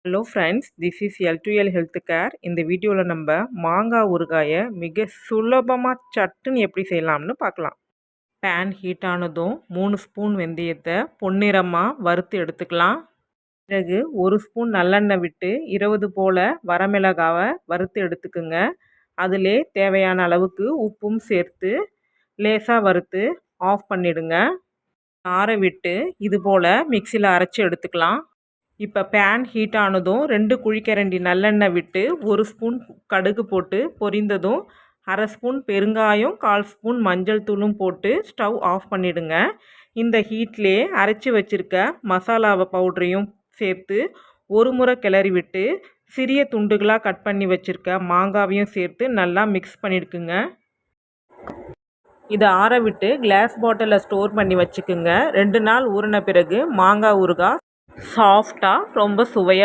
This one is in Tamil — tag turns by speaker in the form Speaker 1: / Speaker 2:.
Speaker 1: Hello friends, this is L2L health care. இந்த வீடியோவில் நம்ம மாங்காய் ஊறுகாயை மிக சுலபமாக சட்டுன்னு எப்படி செய்யலாம்னு பார்க்கலாம். பேன் ஹீட் ஆனதும் 3 ஸ்பூன் வெந்தயத்தை பொன்னிறமாக வறுத்து எடுத்துக்கலாம். பிறகு 1 ஸ்பூன் நல்லெண்ணெய் விட்டு 20 போல் வரமிளகாவை வறுத்து எடுத்துக்குங்க. அதிலே தேவையான அளவுக்கு உப்பும் சேர்த்து லேசாக வறுத்து ஆஃப் பண்ணிடுங்க. ஆற விட்டு இது போல் மிக்சியில் அரைச்சி எடுத்துக்கலாம். இப்போ பேன் ஹீட் ஆனதும் 2 குழிக்கரண்டி நல்லெண்ணெய் விட்டு 1 ஸ்பூன் கடுகு போட்டு பொரிந்ததும் 1/2 ஸ்பூன் பெருங்காயம் 1/4 ஸ்பூன் மஞ்சள் தூளும் போட்டு ஸ்டவ் ஆஃப் பண்ணிடுங்க. இந்த ஹீட்லேயே அரைச்சி வச்சுருக்க மசாலாவை பவுடரையும் சேர்த்து ஒரு முறை கிளறி விட்டு சிறிய துண்டுகளாக கட் பண்ணி வச்சுருக்க மாங்காவையும் சேர்த்து நல்லா மிக்ஸ் பண்ணிடுக்குங்க. இதை ஆற விட்டு கிளாஸ் பாட்டிலில் ஸ்டோர் பண்ணி வச்சுக்குங்க. 2 நாள் ஊறின பிறகு மாங்காய் ஊறுகாய் சாஃப்டாக ரொம்ப சுவையாக